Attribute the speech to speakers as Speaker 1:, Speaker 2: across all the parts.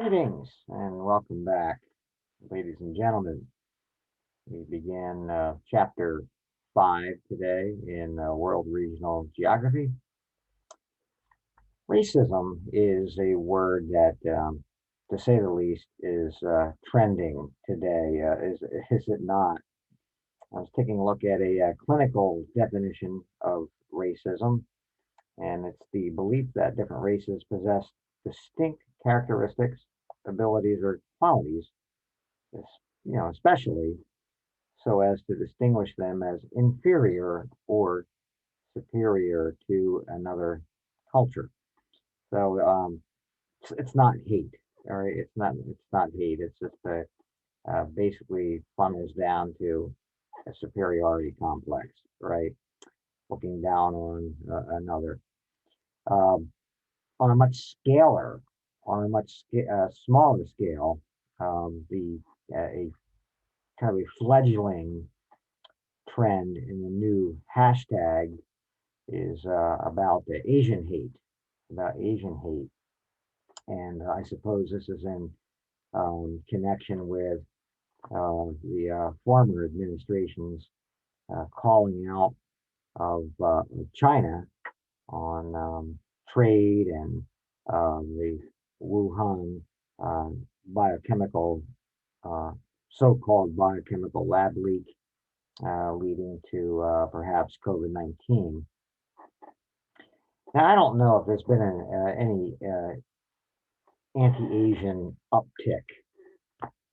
Speaker 1: Greetings and welcome back, ladies and gentlemen. We begin chapter 5 today in World Regional Geography. Racism is a word that, to say the least, is trending today. Is it not? I was taking a look at a clinical definition of racism, and it's the belief that different races possess distinct characteristics, abilities, or qualities, especially so as to distinguish them as inferior or superior to another culture. So it's not hate, all right? It's not hate. It's just basically funnels down to a superiority complex, right? Looking down on another. Um, on a much scalar, on a much smaller scale, the a kind of a fledgling trend in the new hashtag is about the Asian hate, about Asian hate. And I suppose this is in connection with the former administration's calling out of China on trade and the Wuhan biochemical, uh, so-called biochemical lab leak, leading to perhaps COVID-19. Now, I don't know if there's been any anti-Asian uptick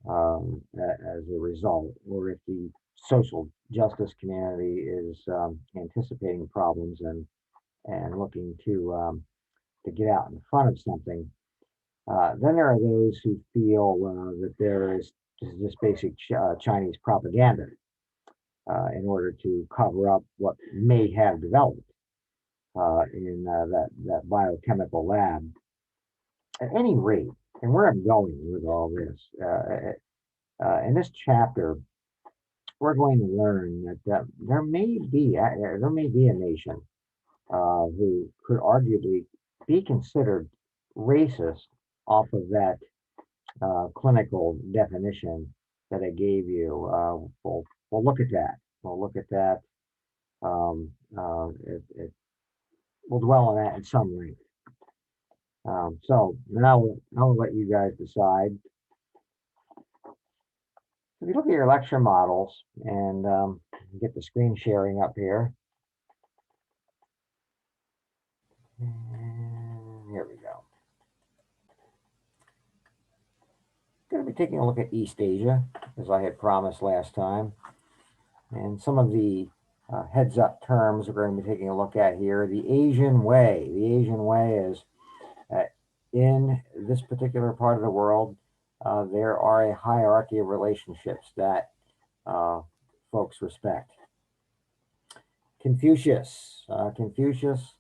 Speaker 1: as a result, or if the social justice community is anticipating problems and looking to get out in front of something. Then there are those who feel that there is just basic Chinese propaganda in order to cover up what may have developed in that biochemical lab. At any rate, and where I'm going with all this, in this chapter, we're going to learn that there may be a nation who could arguably be considered racist off of that clinical definition that I gave you. We'll look at that. We'll look at that. We'll dwell on that in some length. So now I'll let you guys decide. If you look at your lecture models and get the screen sharing up here. And here we go. Going to be taking a look at East Asia, as I had promised last time. And some of the heads up terms we're going to be taking a look at here. The Asian way. The Asian way is in this particular part of the world, there are a hierarchy of relationships that folks respect. Confucius. Confucius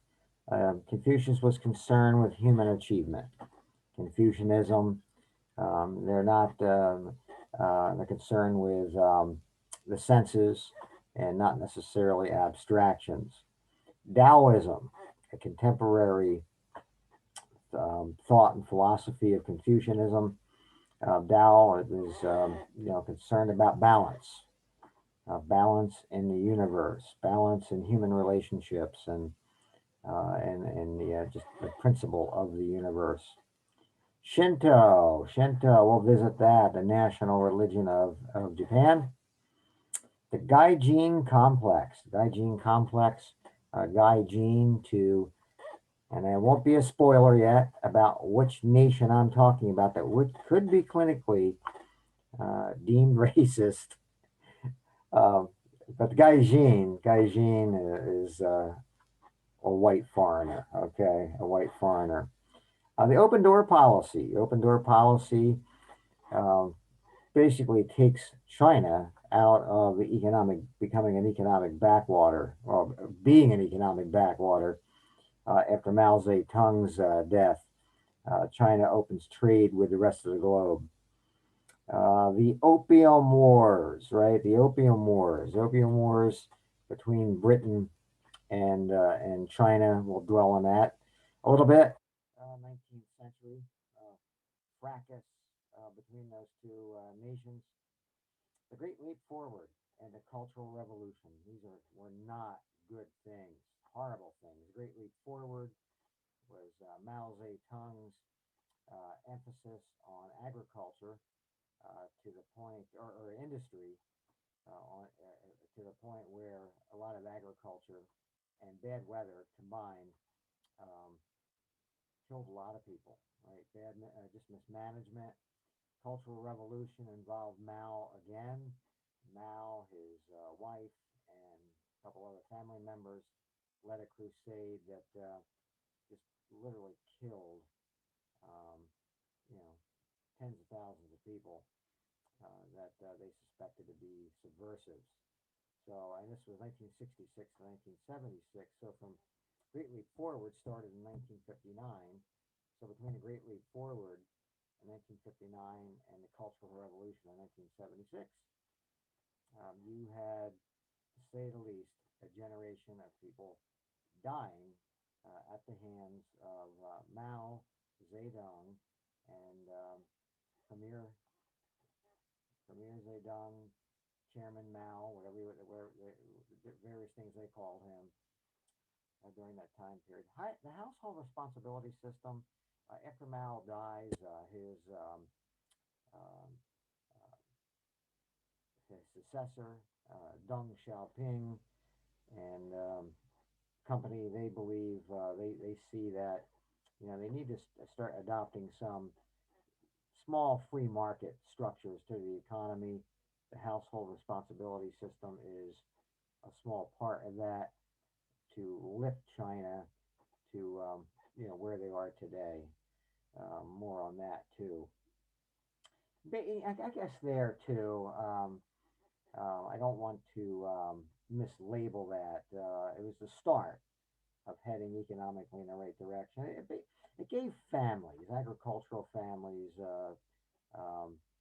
Speaker 1: was concerned with human achievement. Confucianism, they're not they're concerned with the senses and not necessarily abstractions. Taoism, a contemporary thought and philosophy of Confucianism. Tao is concerned about balance, balance in the universe, balance in human relationships, and just the principle of the universe. Shinto, we'll visit that, the national religion of Japan. The Gaijin complex, Gaijin to, and there won't be a spoiler yet about which nation I'm talking about that could be clinically deemed racist. But Gaijin is a white foreigner, okay, a white foreigner. The open door policy uh, basically takes China out of becoming an economic backwater, or being an economic backwater after Mao Zedong's death. China opens trade with the rest of the globe. The Opium Wars, right? Opium Wars between Britain and China. We'll dwell on that a little bit. 19th century. fracas between those two nations. The Great Leap Forward and the Cultural Revolution. Were not good things, horrible things. The Great Leap Forward was Mao Zedong's emphasis on agriculture to the point, or industry, to the point where a lot of agriculture and bad weather combined um, killed a lot of people. Right, just mismanagement. Cultural Revolution involved Mao again. Mao, his wife, and a couple other family members led a crusade that just literally killed, um, you know, tens of thousands of people that they suspected to be subversives. So, and this was 1966 to 1976. So, from Great Leap Forward started in 1959. So, between the Great Leap Forward in 1959 and the Cultural Revolution in 1976, you had, to say the least, a generation of people dying at the hands of Mao Zedong and Premier Premier Zedong, Chairman Mao, various things they called him during that time period. The household responsibility system. After Mao dies, um, uh, his successor, Deng Xiaoping, and company, they believe they see that they need to start adopting some small free market structures to the economy. The household responsibility system is a small part of that to lift China to where they are today. More on that too. I guess there too. I don't want to mislabel that. It was the start of heading economically in the right direction. It gave families, agricultural families,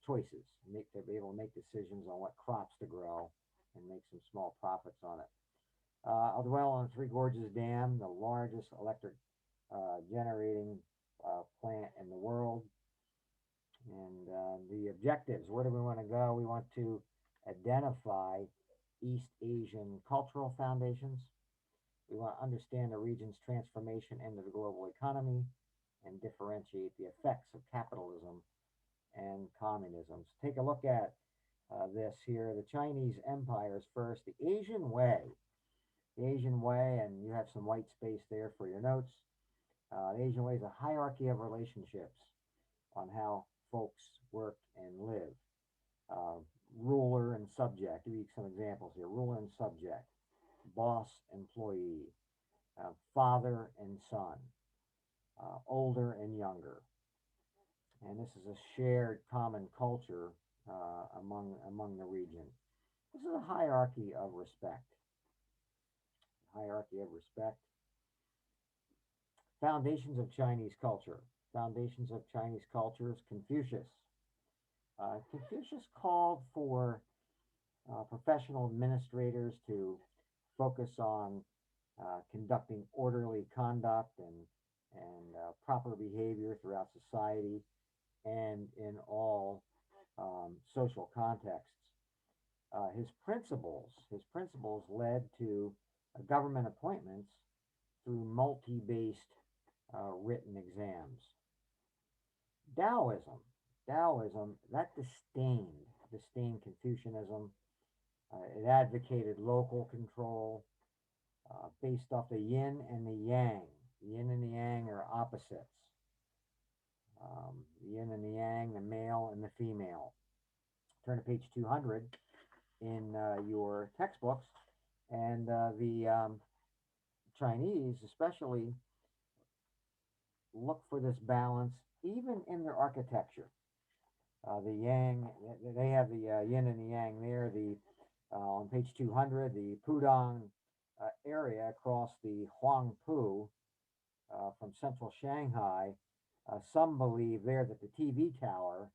Speaker 1: choices. To be able to make decisions on what crops to grow and make some small profits on it. I'll dwell on Three Gorges Dam, the largest electric generating plant in the world. And the objectives, where do we want to go? We want to identify East Asian cultural foundations. We want to understand the region's transformation into the global economy and differentiate the effects of capitalism and communism. So take a look at this here. The Chinese Empire is first. The Asian Way. The Asian Way, and you have some white space there for your notes. The Asian Way is a hierarchy of relationships on how folks work and live. Uh, Ruler and subject. Give you some examples here. Ruler and subject. Boss, employee. Father and son. Older and younger. And this is a shared common culture among the region. This is a hierarchy of respect. Hierarchy of respect. Foundations of Chinese culture. Foundations of Chinese culture is Confucius. Confucius called for professional administrators to focus on conducting orderly conduct and proper behavior throughout society and in all social contexts. His principles led to government appointments through multi-based written exams. Taoism, Taoism that disdained Confucianism. It advocated local control based off the yin and the yang. The yin and the yang are opposites. The yin and the yang, the male and the female. Turn to page 200 in your textbooks, and the Chinese especially look for this balance even in their architecture. The yang, they have the yin and the yang there. The on page 200, the Pudong area across the Huangpu from central Shanghai. Some believe there that the TV tower,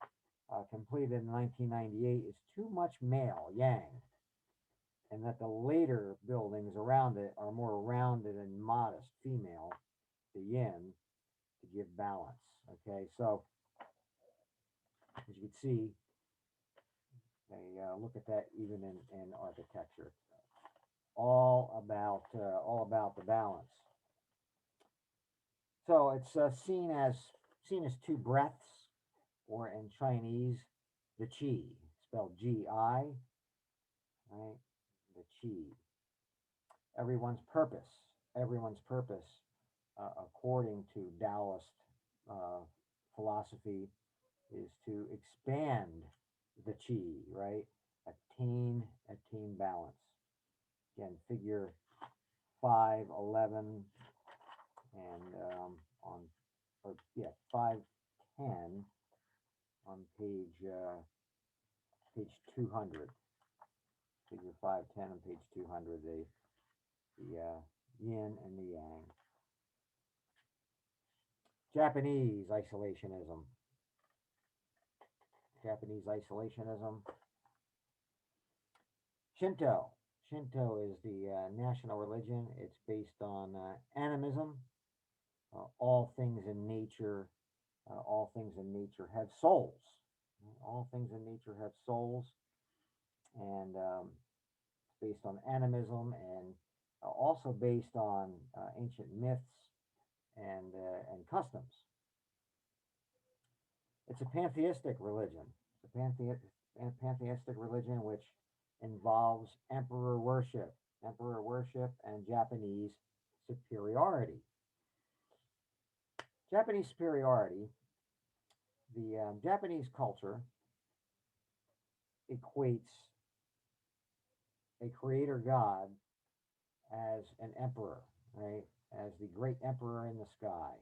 Speaker 1: completed in 1998, is too much male, yang, and that the later buildings around it are more rounded and modest, female, the yin, to give balance. Okay, so As you can see, they look at that even in architecture. All about the balance. So it's seen as two breaths, or in Chinese, the qi, spelled G-I, right? The qi. Everyone's purpose, according to Taoist uh, philosophy, is to expand the qi, right? Attain balance. Again, figure 511 and on, or yeah, 510 on page 200. Figure 510 on page 200. The yin and the yang. Japanese isolationism. Japanese isolationism. Shinto. Shinto is the national religion. It's based on animism. All things in nature have souls. All things in nature have souls, and based on animism, and also based on ancient myths and customs. It's a pantheistic religion. It's a pantheistic religion which involves emperor worship, and Japanese superiority. Japanese superiority. The Japanese culture equates a creator god as an emperor, right? As the great emperor in the sky.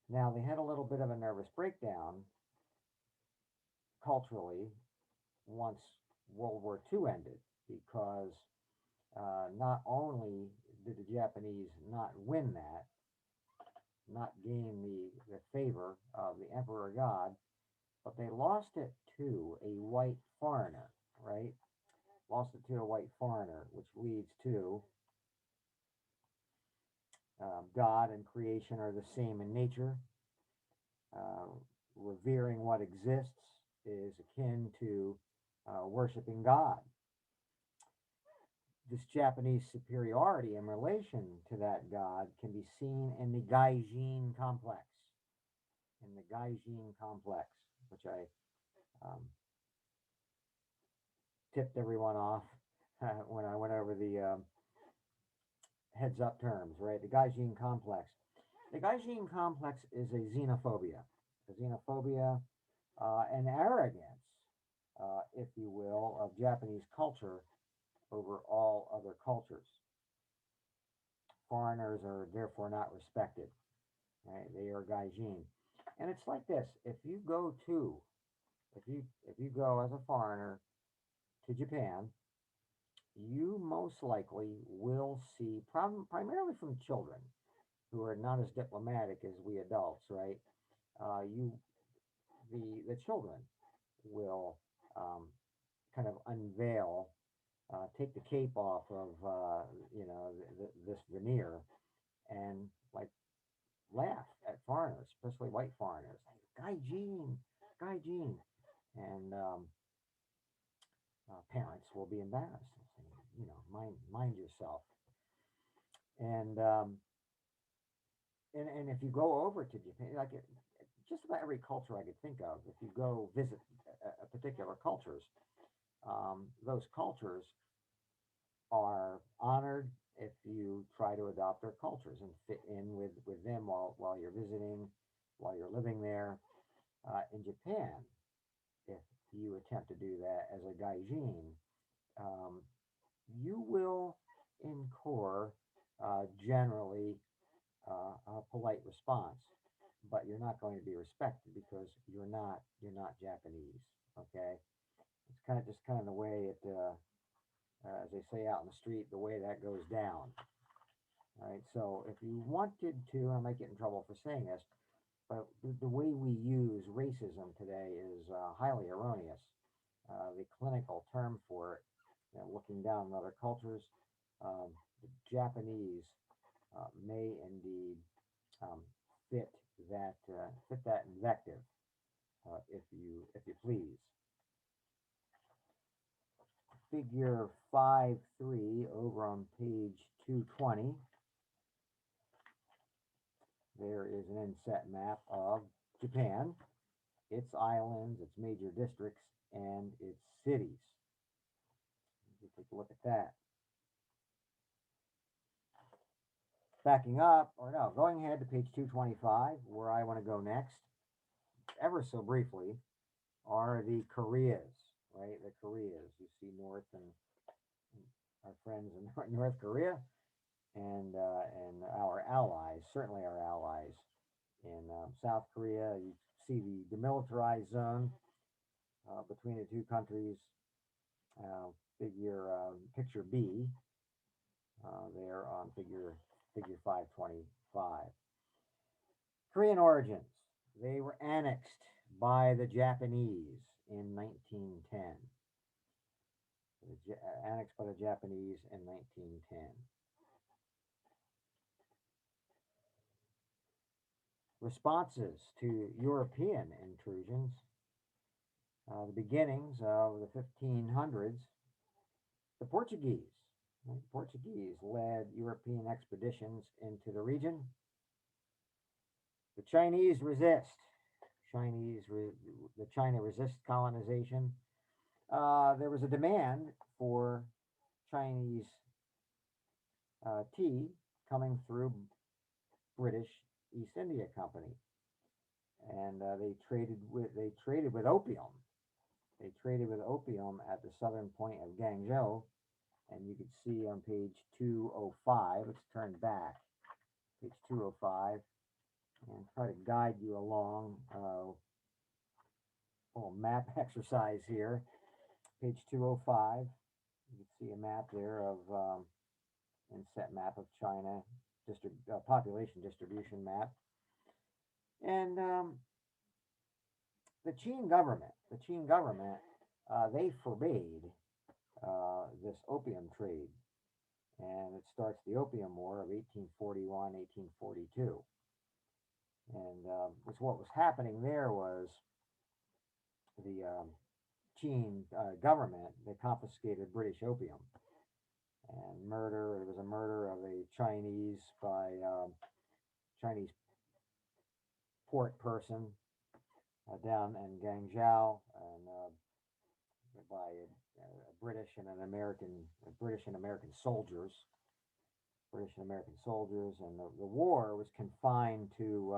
Speaker 1: Now, they had a little bit of a nervous breakdown culturally once World War II ended, because not only did the Japanese not win that, not gain the favor of the emperor god, but they lost it to a white foreigner, right? Lost it to a white foreigner, which leads to God and creation are the same in nature. Uh, Revering what exists is akin to worshiping God. This Japanese superiority in relation to that God can be seen in the Gaijin complex. In the Gaijin complex, which I um, tipped everyone off when I went over the heads up terms, right? The Gaijin complex. The Gaijin complex is a xenophobia and arrogance, if you will, of Japanese culture over all other cultures. Foreigners are therefore not respected. Right? They are gaijin, and it's like this: if you go as a foreigner to Japan, you most likely will see, primarily from children who are not as diplomatic as we adults, right? You the children will kind of unveil, take the cape off of this veneer, and like laugh at foreigners, especially white foreigners. Like, Guy Gene, and parents will be embarrassed and say, mind yourself. And and if you go over to Japan, just about every culture I could think of, if you go visit particular cultures, those cultures are honored if you try to adopt their cultures and fit in with them while you're visiting, while you're living there. In Japan, if you attempt to do that as a gaijin, um, you will incur generally a polite response, but you're not going to be respected because you're not Japanese. Okay, it's kind of the way it, as they say out in the street, the way that goes down. All right, so if you wanted to, I might get in trouble for saying this, but the way we use racism today is highly erroneous. The clinical term for it, looking down on other cultures, the Japanese may indeed um, fit that invective. if you please. Figure 5.3 over on page 220. There is an inset map of Japan, its islands, its major districts, and its cities. Let's take a look at that. Backing up, or no, going ahead to page 225, where I want to go next, ever so briefly, are the Koreas, right? The Koreas. You see North and our friends in North Korea and our allies, certainly our allies in South Korea. You see the demilitarized zone between the two countries. Picture B there on figure 525. Korean origins. They were annexed by the Japanese in 1910. Annexed by the Japanese in 1910. Responses to European intrusions. The beginnings of the 1500s, the Portuguese. The Portuguese led European expeditions into the region. The Chinese resist. The China resists colonization. There was a demand for Chinese tea coming through British East India Company, and they traded with opium. They traded with opium at the southern point of Guangzhou, and you can see on page 205. Let's turn back, page 205, and try to guide you along. Little map exercise here. Page 205. You can see a map there of inset map of China, population distribution map, and the Qing government, they forbade this opium trade, and it starts the Opium War of 1841, 1842. And what was happening there was the Qing government, they confiscated British opium and murder. There was a murder of a Chinese port person down in Guangzhou, and by British and American soldiers, and the war was confined to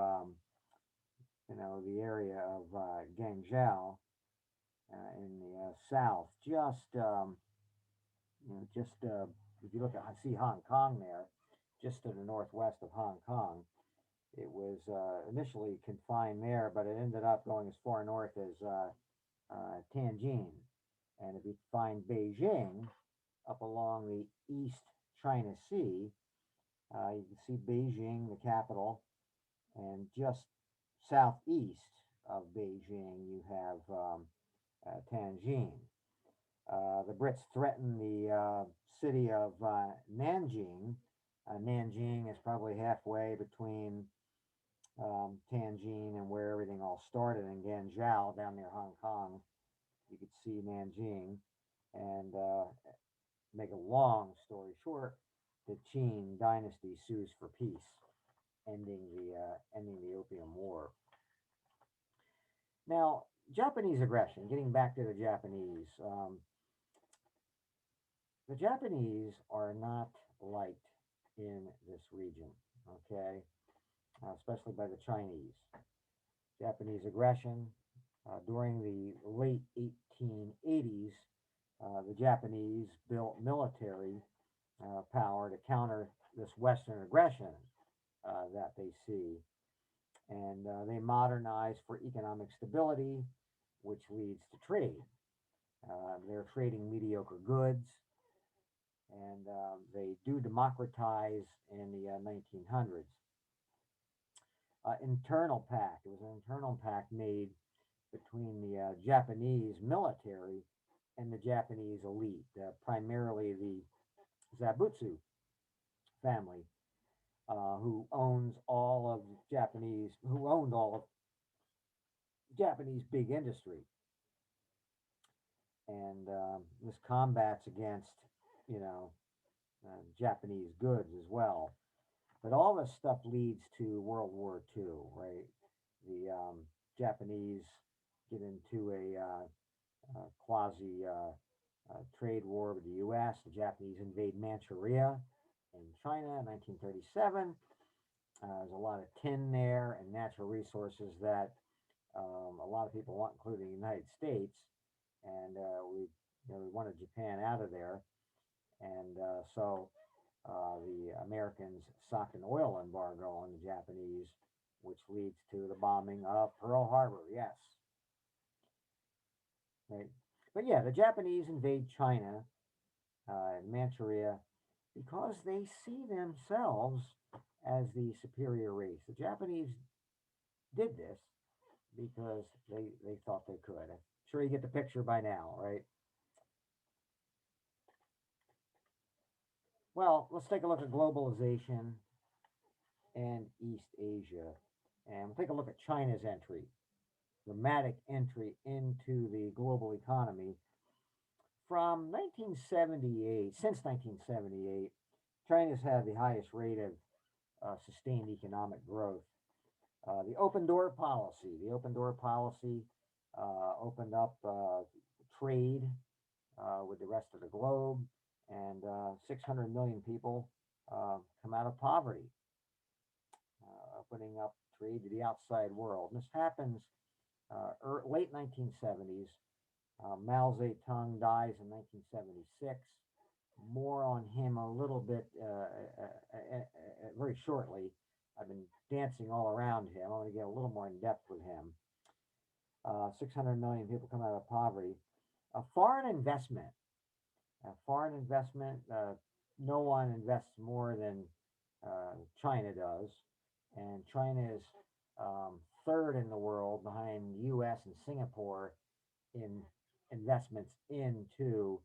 Speaker 1: the area of Guangzhou in the south, just if you see Hong Kong there, just to the northwest of Hong Kong. It was initially confined there, but it ended up going as far north as Tianjin. And if you find Beijing up along the East China Sea, you can see Beijing, the capital, and just southeast of Beijing, you have Tianjin. The Brits threatened the city of Nanjing. Nanjing is probably halfway between Tianjin and where everything all started in Guangzhou, down near Hong Kong. You could see Nanjing, and make a long story short, the Qing dynasty sues for peace, ending the Opium War. Now, Japanese aggression. Getting back to the Japanese. The Japanese are not liked in this region, okay, especially by the Chinese. Japanese aggression during the late 1880s, the Japanese built military power to counter this Western aggression that they see, and they modernize for economic stability, which leads to trade. They're trading mediocre goods, and they do democratize in the 1900s. Internal pact. It was an internal pact made between the Japanese military and the Japanese elite, primarily the Zabutsu family, who owned all of Japanese big industry, and this combats against, you know, Japanese goods as well. But all this stuff leads to World War II, right? The Japanese get into a quasi trade war with the U.S. The Japanese invade Manchuria in China in 1937. There's a lot of tin there and natural resources that a lot of people want, including the United States. And we wanted Japan out of there. And the Americans socked an oil embargo on the Japanese, which leads to the bombing of Pearl Harbor. Yes, right. But yeah, the Japanese invade China and Manchuria because they see themselves as the superior race. The Japanese did this because they thought they could. I'm sure you get the picture by now, right? Well, let's take a look at globalization and East Asia. And we'll take a look at China's entry, dramatic entry into the global economy. From 1978, since 1978, China's had the highest rate of sustained economic growth. The open door policy opened up trade with the rest of the globe, and 600 million people come out of poverty, opening up trade to the outside world. And this happens late 1970s. Mao Zedong dies in 1976. More on him a little bit very shortly. I've been dancing all around him. I'm going to get a little more in depth with him. 600 million people come out of poverty. Foreign investment. Foreign investment. No one invests more than China does. And China is third in the world behind US and Singapore in investments into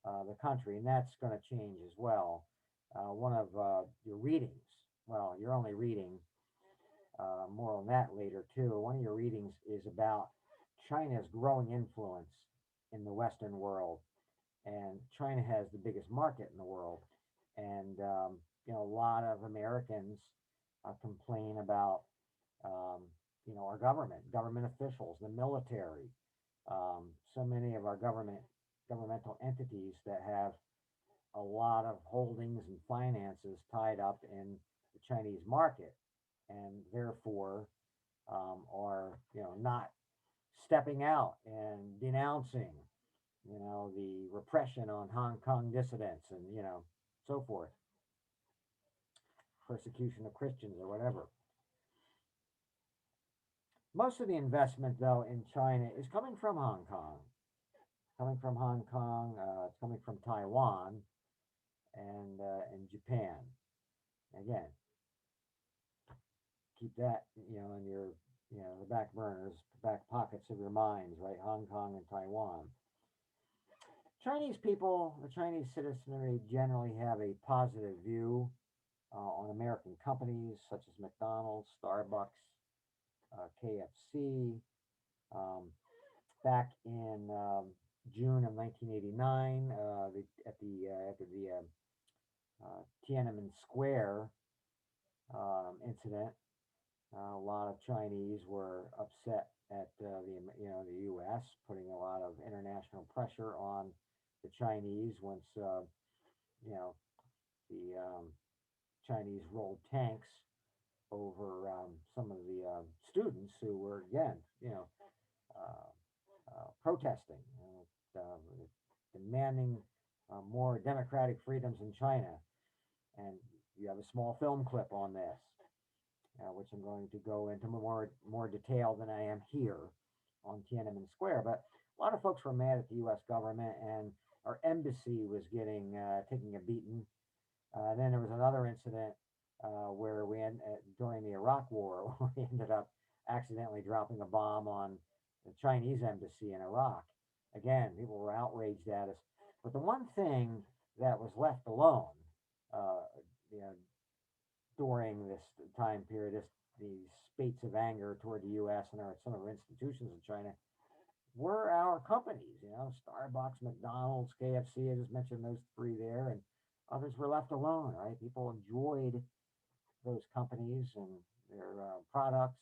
Speaker 1: the country, and that's going to change as well. One of your readings, well, you're only reading more on that later too. One of your readings is about China's growing influence in the Western world, and China has the biggest market in the world. And a lot of Americans complain about our government officials, the military, so many of our governmental entities that have a lot of holdings and finances tied up in the Chinese market, and therefore are not stepping out and denouncing the repression on Hong Kong dissidents and so forth, persecution of Christians or whatever. Most of the investment, though, in China is coming from Hong Kong. Coming from Hong Kong, it's coming from Taiwan and Japan. Again, keep that in your the back burners, back pockets of your minds, right? Hong Kong and Taiwan. Chinese people, the Chinese citizenry generally have a positive view on American companies such as McDonald's, Starbucks, KFC. Um, Back in June of 1989, after the Tiananmen Square incident, a lot of Chinese were upset at the U.S. putting a lot of international pressure on the Chinese once you know the Chinese rolled tanks over some of the students who were again uh, protesting, demanding more democratic freedoms in China. And you have a small film clip on this, which I'm going to go into more detail than I am here on Tiananmen Square. But a lot of folks were mad at the U.S. government, and our embassy was taking a beating. Then there was another incident where during the Iraq War, we ended up accidentally dropping a bomb on the Chinese embassy in Iraq. Again, people were outraged at us. But the one thing that was left alone, uh, you know, during this time period, this these spates of anger toward the U.S. and some of our institutions in China were our companies. Starbucks, McDonald's, KFC. I just mentioned those three there, and others were left alone. Right? People enjoyed those companies and their products,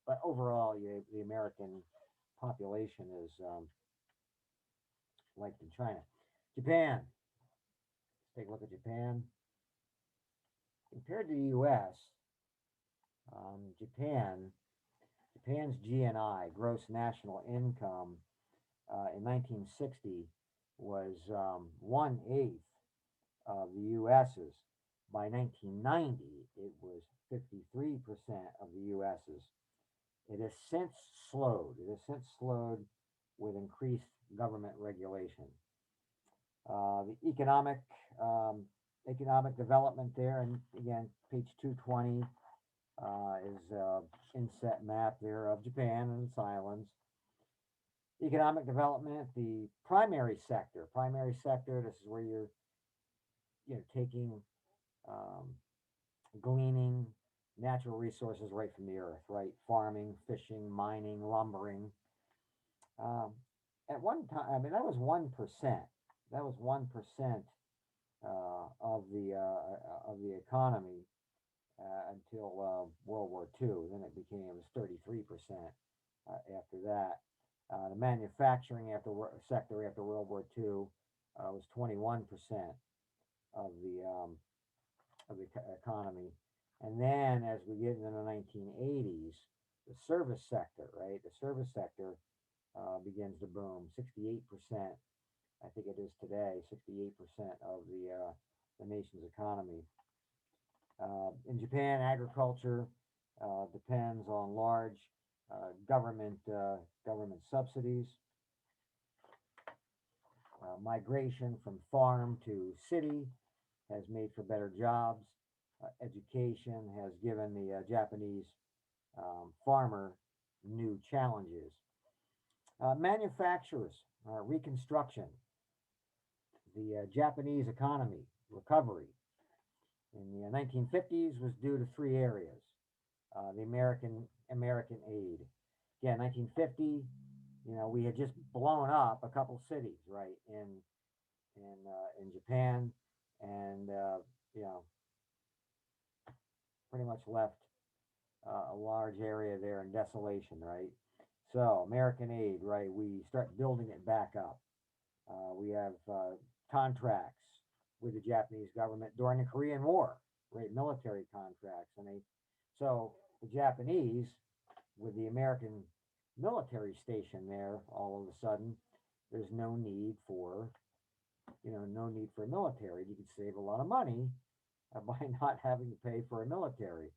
Speaker 1: but overall, the American population is liked in China. Japan. Let's take a look at Japan compared to the U.S. Japan's GNI, gross national income, in 1960 was 1/8 of the U.S.'s. By 1990, it was 53% of the U.S.'s. It has since slowed. It has since slowed with increased government regulation. The economic development there, and again, page 220 is inset map there of Japan and its islands. Economic development, the primary sector. Primary sector. This is where you're taking um, gleaning natural resources right from the earth, right? Farming, fishing, mining, lumbering. Um, at one time, I mean, that was 1%. That was 1% of the economy until World War II. Then it became it was 33% after that. The manufacturing sector after World War II was 21% of the economy. And then as we get into the 1980s, the service sector, right? The service sector begins to boom. 68%, I think it is today, 68% of the nation's economy. In Japan, agriculture depends on large government subsidies. Migration from farm to city has made for better jobs. Education has given the Japanese farmer new challenges. Manufacturers, reconstruction, the Japanese economy recovery in the 1950s was due to three areas. The American aid. Again, 1950, we had just blown up a couple cities, right, in Japan, and you know, pretty much left a large area there in desolation, right? So American aid, right? We start building it back up. We have contracts with the Japanese government during the Korean War, right? Military contracts, so the Japanese with the American military station there, all of a sudden, there's no need for a military. You could save a lot of money by not having to pay for a military.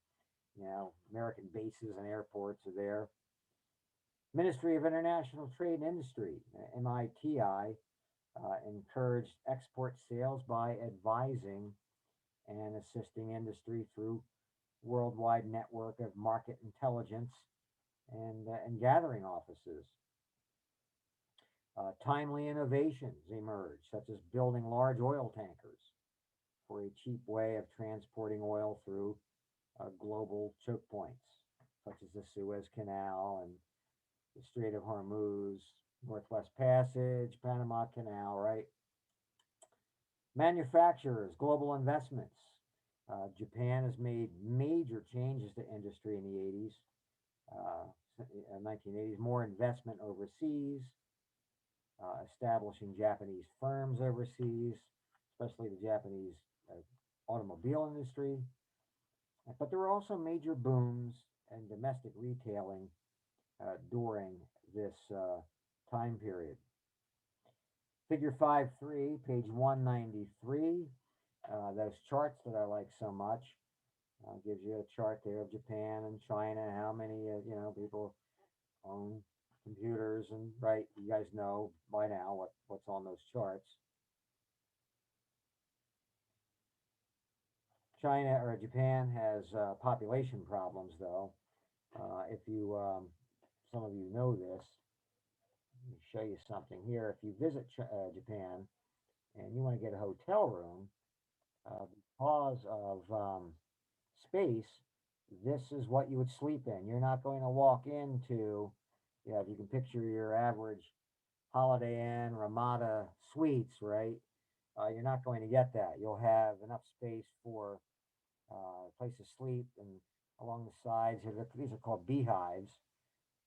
Speaker 1: American bases and airports are there. Ministry of International Trade and Industry, MITI, encouraged export sales by advising and assisting industry through worldwide network of market intelligence and gathering offices. Timely innovations emerged, such as building large oil tankers for a cheap way of transporting oil through global choke points, such as the Suez Canal and the Strait of Hormuz, Northwest Passage, Panama Canal, right? Manufacturers, global investments. Japan has made major changes to industry in the 80s, 1980s, more investment overseas, establishing Japanese firms overseas, especially the Japanese automobile industry. But there were also major booms in domestic retailing during this time period. Figure 5.3, page 193. Those charts that I like so much gives you a chart there of Japan and China, how many people own computers, and right, you guys know by now what's on those charts. China or Japan has population problems, though. If you some of you know this, let me show you something here. If you visit Japan and you want to get a hotel room, because of space, this is what you would sleep in. You're not going to walk into, yeah, if you can picture your average Holiday Inn, Ramada suites, right? You're not going to get that. You'll have enough space for a place to sleep, and along the sides, these are called beehives,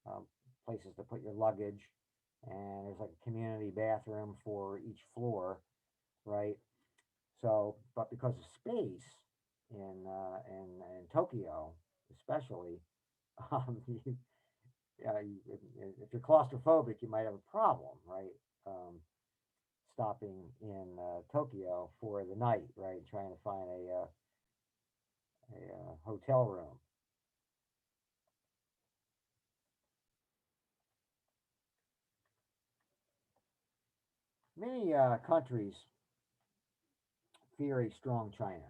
Speaker 1: um, places to put your luggage, and there's like a community bathroom for each floor, right? So, but because of space in Tokyo, especially, you, if you're claustrophobic, you might have a problem, right? Stopping in Tokyo for the night, right? Trying to find a hotel room. Many countries fear a strong China.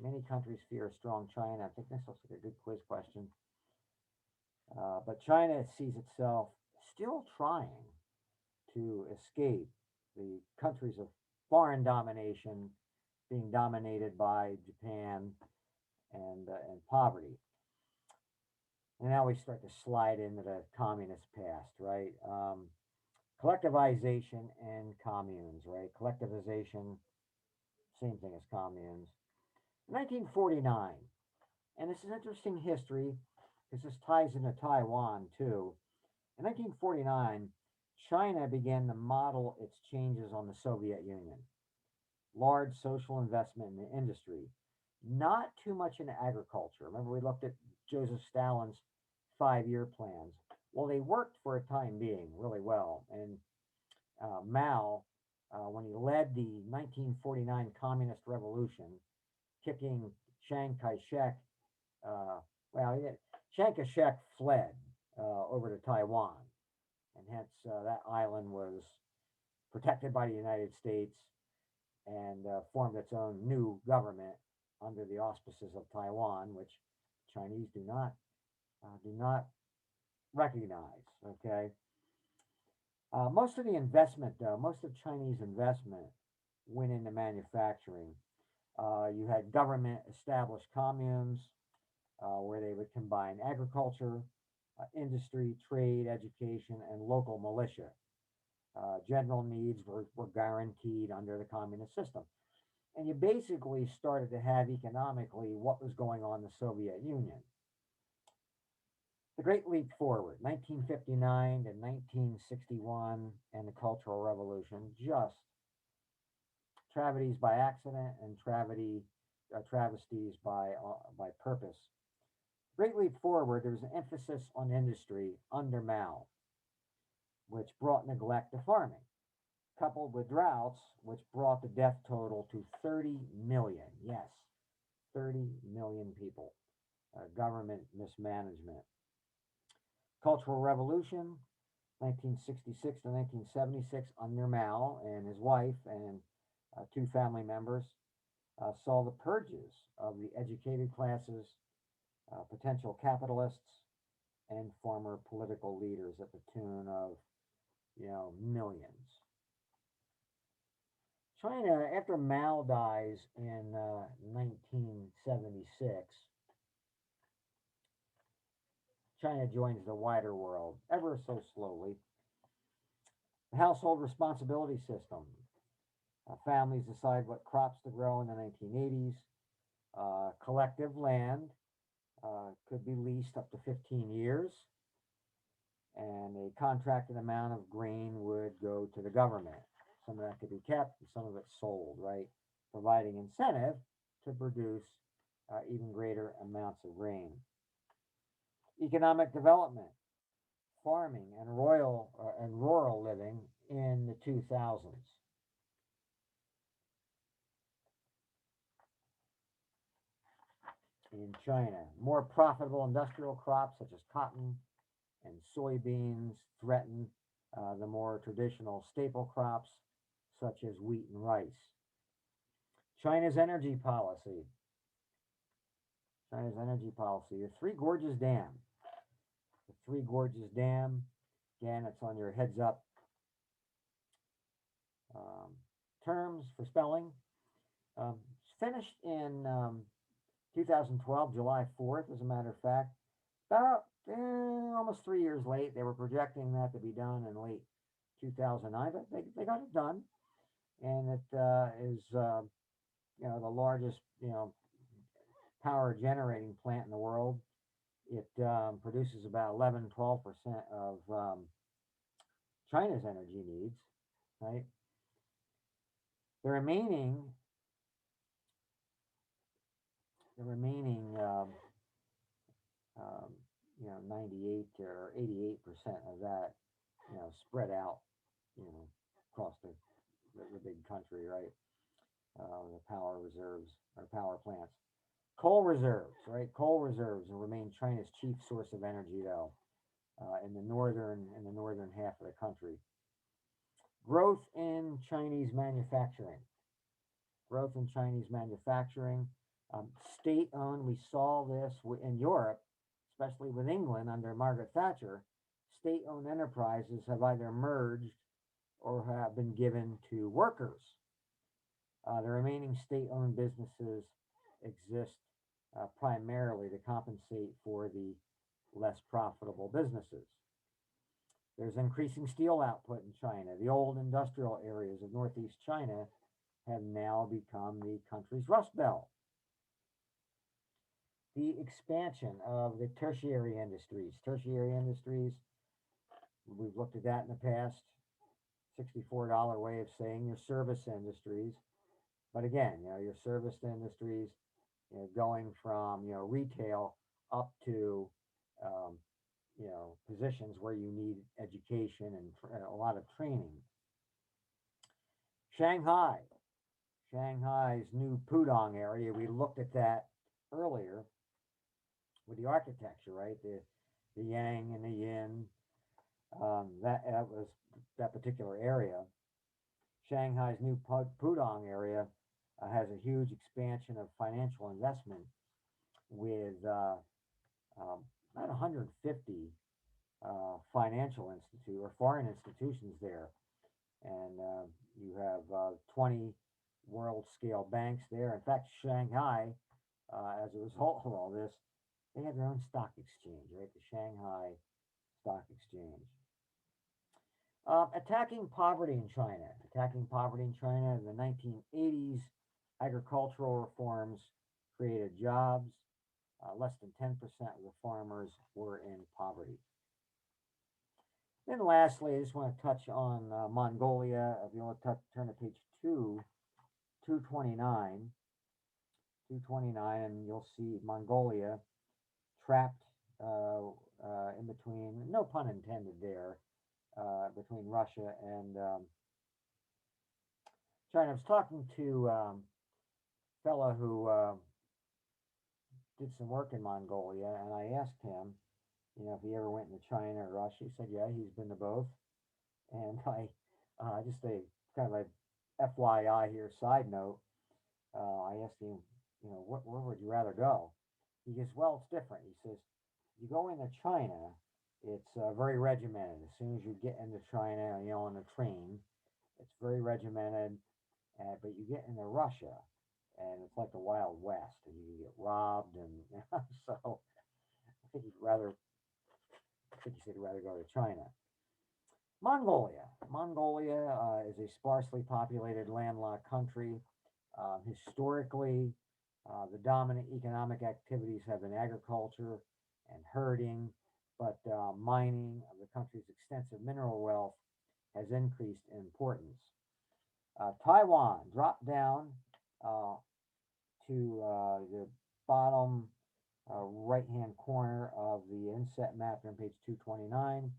Speaker 1: Many countries fear a strong China. I think this looks like a good quiz question. But China sees itself still trying to escape the countries of foreign domination, being dominated by Japan and poverty. And now we start to slide into the communist past, right? Collectivization and communes, right? Collectivization, same thing as communes. 1949, and this is interesting history because this ties into Taiwan too. In 1949, China began to model its changes on the Soviet Union. Large social investment in the industry, not too much in agriculture. Remember, we looked at Joseph Stalin's 5 year plans. Well, they worked for a time being really well. And Mao, when he led the 1949 Communist Revolution, kicking Chiang Kai shek, uh, well, yeah, Chiang Kai shek fled over to Taiwan, and hence that island was protected by the United States and formed its own new government under the auspices of Taiwan, which Chinese do not recognize. Okay, most of the investment, though, most of Chinese investment went into manufacturing. You had government established communes where they would combine agriculture, industry, trade, education, and local militia. General needs were guaranteed under the communist system. And you basically started to have economically what was going on in the Soviet Union. The Great Leap Forward, 1959 to 1961, and the Cultural Revolution, just travesties by accident and travesties by purpose. Great Leap Forward, there was an emphasis on industry under Mao, which brought neglect to farming, coupled with droughts, which brought the death total to 30 million. Yes, 30 million people. Government mismanagement. Cultural Revolution, 1966 to 1976, under Mao and his wife and two family members saw the purges of the educated classes, potential capitalists, and former political leaders at the tune of, millions. China, after Mao dies in 1976, China joins the wider world ever so slowly. The household responsibility system. Families decide what crops to grow in the 1980s. Collective land could be leased up to 15 years, and a contracted amount of grain would go to the government. Some of that could be kept, and some of it sold, right? Providing incentive to produce even greater amounts of grain. Economic development, farming, and rural living in the 2000s. In China, more profitable industrial crops such as cotton and soybeans threaten the more traditional staple crops such as wheat and rice. China's energy policy. China's energy policy. The Three Gorges Dam. The Three Gorges Dam. Again, it's on your heads up um, terms for spelling. It's finished in 2012, July 4th, as a matter of fact, about almost 3 years late. They were projecting that to be done in late 2009, but they got it done, and it is the largest power generating plant in the world. It produces about 11-12% of China's energy needs, right? The remaining, the remaining, 98 or 88% of that, spread out, across the big country, right? The power reserves or power plants. Coal reserves, right? Coal reserves remain China's chief source of energy, though, in the northern half of the country. Growth in Chinese manufacturing. Growth in Chinese manufacturing. State owned, we saw this in Europe, especially with England under Margaret Thatcher. State owned enterprises have either merged or have been given to workers. The remaining state owned businesses exist primarily to compensate for the less profitable businesses. There's increasing steel output in China. The old industrial areas of northeast China have now become the country's Rust Belt. The expansion of the tertiary industries. Tertiary industries, we've looked at that in the past. $64 way of saying your service industries. But again, your service industries, going from, retail up to, um, positions where you need education and a lot of training. Shanghai, Shanghai's new Pudong area, we looked at that earlier with the architecture, right? The yang and the yin, that was that particular area. Shanghai's new Pudong area has a huge expansion of financial investment with about 150 financial institute or foreign institutions there, and you have 20 world scale banks there. In fact, Shanghai, as a result of all this, they have their own stock exchange, right? The Shanghai Stock Exchange. Attacking poverty in China. Attacking poverty in China in the 1980s, agricultural reforms created jobs. Less than 10% of the farmers were in poverty. Then lastly, I just want to touch on Mongolia. If you want to turn to page 229, 229, and you'll see Mongolia trapped in between, no pun intended there, between Russia and China. I was talking to a fellow who did some work in Mongolia, and I asked him, if he ever went into China or Russia. He said, yeah, he's been to both. And I just a kind of a FYI here, side note, I asked him, where would you rather go? He goes, well, it's different. He says, you go into China, it's very regimented. As soon as you get into China, on a train, it's very regimented. But you get into Russia, and it's like the Wild West, and you get robbed, and so I think he said he'd rather go to China. Mongolia. Mongolia is a sparsely populated landlocked country. Historically, the dominant economic activities have been agriculture and herding, but mining of the country's extensive mineral wealth has increased in importance. Taiwan dropped down to the bottom right-hand corner of the inset map on page 229.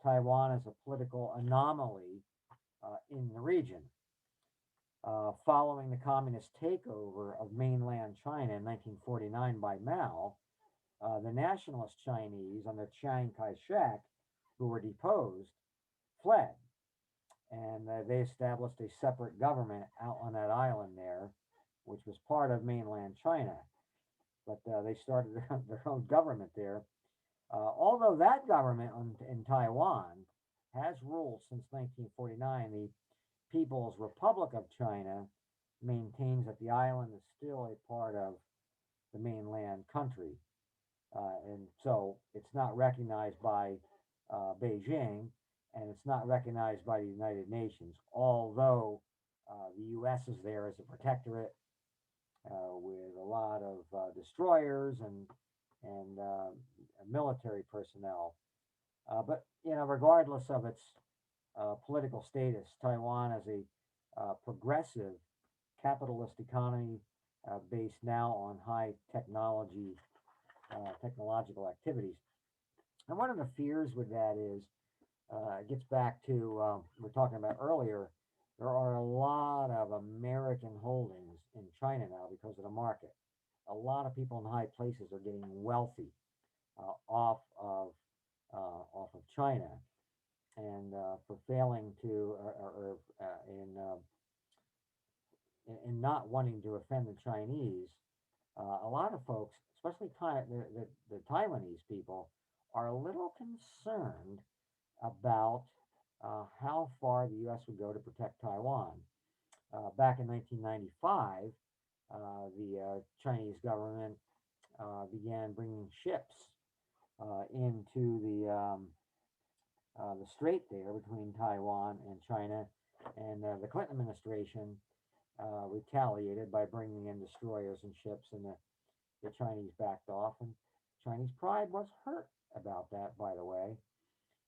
Speaker 1: Taiwan is a political anomaly in the region. Following the communist takeover of mainland China in 1949 by Mao, the nationalist Chinese under Chiang Kai-shek, who were deposed, fled. And they established a separate government out on that island there, which was part of mainland China. But they started their own government there. Although that government in Taiwan has ruled since 1949, the People's Republic of China maintains that the island is still a part of the mainland country. And so it's not recognized by Beijing, and it's not recognized by the United Nations, although the U.S. is there as a protectorate with a lot of destroyers and military personnel. But regardless of its political status, Taiwan is a progressive capitalist economy based now on high technological activities. And one of the fears with that is, it gets back to we were talking about earlier. There are a lot of American holdings in China now because of the market. A lot of people in high places are getting wealthy off of China, and for failing to or in not wanting to offend the Chinese. A lot of folks, especially the Taiwanese people, are a little concerned about how far the U.S. would go to protect Taiwan. Back in 1995, the Chinese government began bringing ships into the strait there between Taiwan and China, and the Clinton administration retaliated by bringing in destroyers and ships, and the Chinese backed off, and Chinese pride was hurt about that, by the way.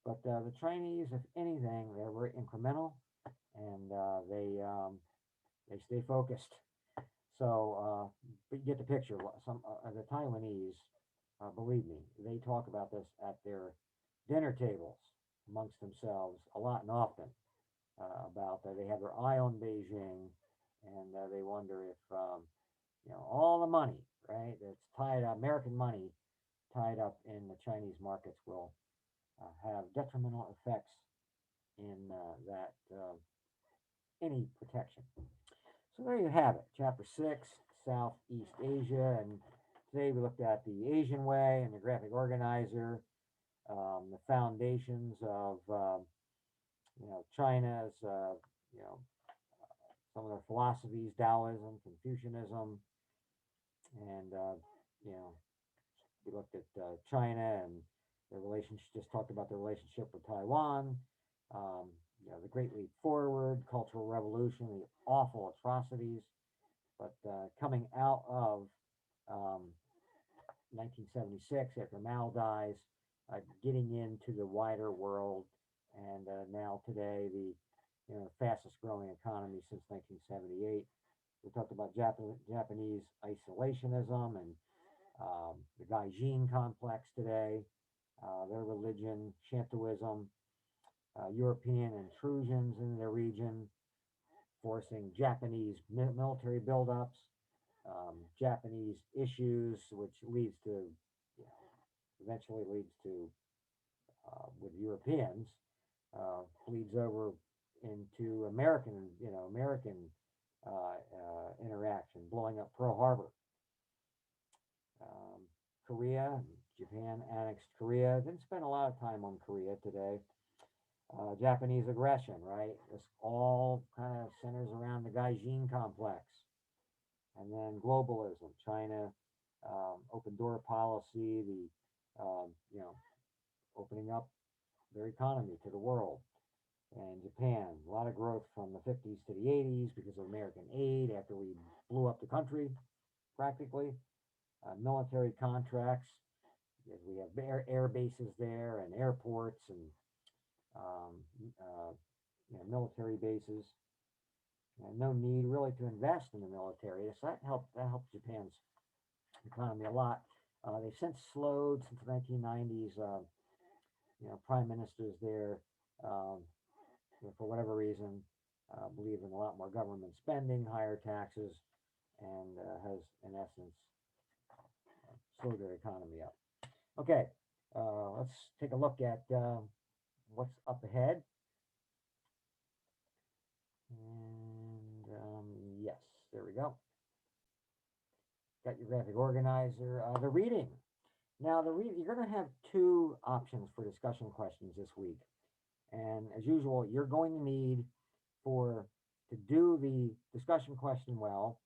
Speaker 1: But the Chinese, if anything, they're very incremental, and they stay focused. So but you get the picture. Some the Taiwanese, believe me, they talk about this at their dinner tables amongst themselves a lot and often about that. They have their eye on Beijing, and they wonder if all the money, right, that's tied up, American money tied up in the Chinese markets will have detrimental effects in that any protection. So there you have it, Chapter 6, Southeast Asia, and today we looked at the Asian way and the graphic organizer, the foundations of China's some of their philosophies, Taoism, Confucianism, and you know we looked at China and their relationship. Just talked about their relationship with Taiwan. The Great Leap Forward, Cultural Revolution, the awful atrocities, but coming out of 1976 after Mao dies, getting into the wider world, and now today the fastest growing economy since 1978. We talked about Japanese isolationism and the Gaijin complex today, their religion, Shintoism, European intrusions in their region, forcing Japanese military buildups, Japanese issues, which leads to, eventually leads to, with Europeans, bleeds over into American interaction, blowing up Pearl Harbor. Korea, Japan annexed Korea. Didn't spend a lot of time on Korea today. Japanese aggression, right? This all kind of centers around the Gaijin complex. And then globalism, China, open door policy, the, opening up their economy to the world. And Japan, a lot of growth from the 50s to the 80s because of American aid after we blew up the country, practically. Military contracts, because we have air bases there and airports and um, uh, military bases. And no need really to invest in the military. So that helped Japan's economy a lot. They've since slowed since the 1990s. Prime ministers there, um, for whatever reason, believe in a lot more government spending, higher taxes, and has in essence slowed their economy up. Okay, let's take a look at what's up ahead. And yes, there we go. Got your graphic organizer. The reading. Now, you're going to have two options for discussion questions this week. And as usual, you're going to need to do the discussion question well,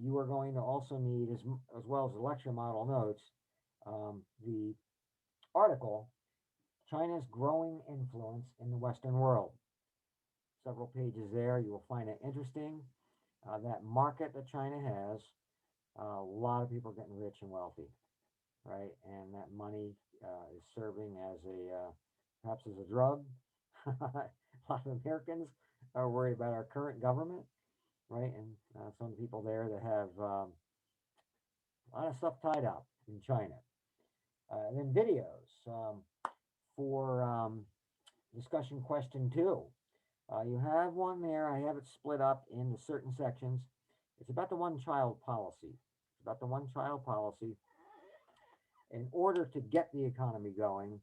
Speaker 1: You are going to also need, as well as the lecture model notes, the article, China's Growing Influence in the Western World. Several pages there. You will find it interesting. That market that China has, a lot of people getting rich and wealthy, right? And that money is serving as perhaps as a drug. A lot of Americans are worried about our current government, right? And some people there that have a lot of stuff tied up in China. And then videos for discussion question two. You have one there. I have it split up into certain sections. It's about the one child policy. It's about the one child policy. In order to get the economy going,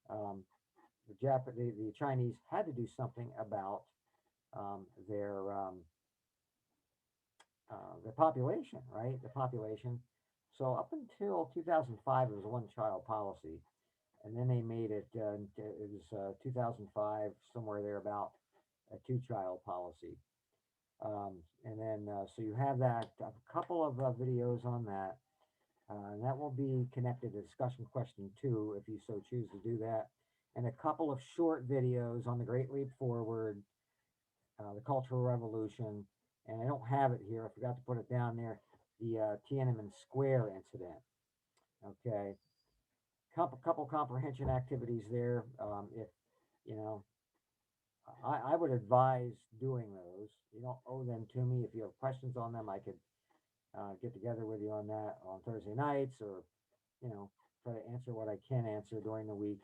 Speaker 1: um, the Chinese had to do something about um, their um, the population, right? The population. So up until 2005, it was a one-child policy, and then they made it. It was 2005, somewhere there about a two-child policy. And then so you have that a couple of videos on that, and that will be connected to discussion question two if you so choose to do that, and a couple of short videos on the Great Leap Forward, the Cultural Revolution, and I don't have it here. I forgot to put it down there. The Tiananmen Square incident. Okay, couple comprehension activities there. If you know, I would advise doing those. You don't owe them to me. If you have questions on them, I could get together with you on that on Thursday nights, or try to answer what I can answer during the week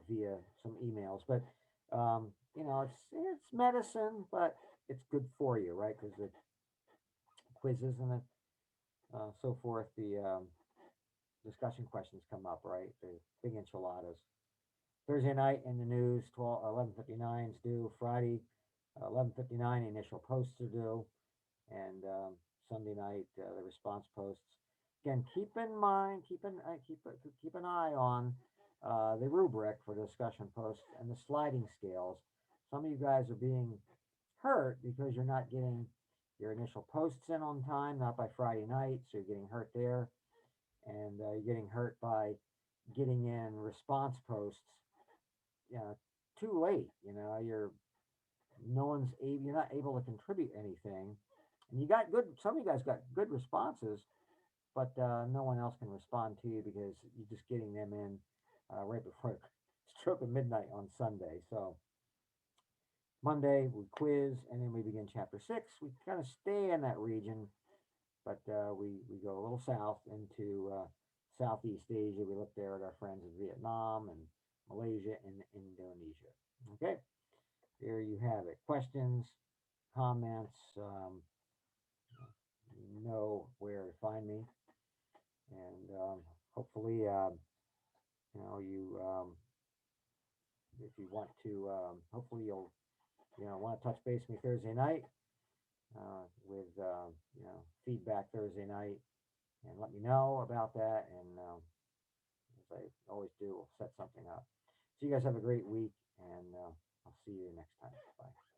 Speaker 1: via some emails. But it's medicine, but it's good for you, right? Because the quizzes and so forth, the discussion questions come up, right? The big enchiladas. Thursday night in the news, 11:59 is due. Friday, 11:59, initial posts are due. And Sunday night, the response posts. Again, keep in mind, keep an eye on the rubric for discussion posts and the sliding scales. Some of you guys are being hurt because you're not getting your initial posts in on time, not by Friday night, so you're getting hurt there, and you're getting hurt by getting in response posts, too late. You're not able to contribute anything, and you got good. Some of you guys got good responses, but no one else can respond to you because you're just getting them in right before stroke of midnight on Sunday. So Monday we quiz, and then we begin chapter six. We kind of stay in that region, but we go a little south into Southeast Asia. We look there at our friends in Vietnam and Malaysia and Indonesia. Okay, there you have it. Questions, comments. You know where to find me, and hopefully, you if you want to, hopefully you'll want to touch base with me Thursday night with feedback Thursday night, and let me know about that. And as I always do, we'll set something up. So you guys have a great week, and I'll see you next time. Bye.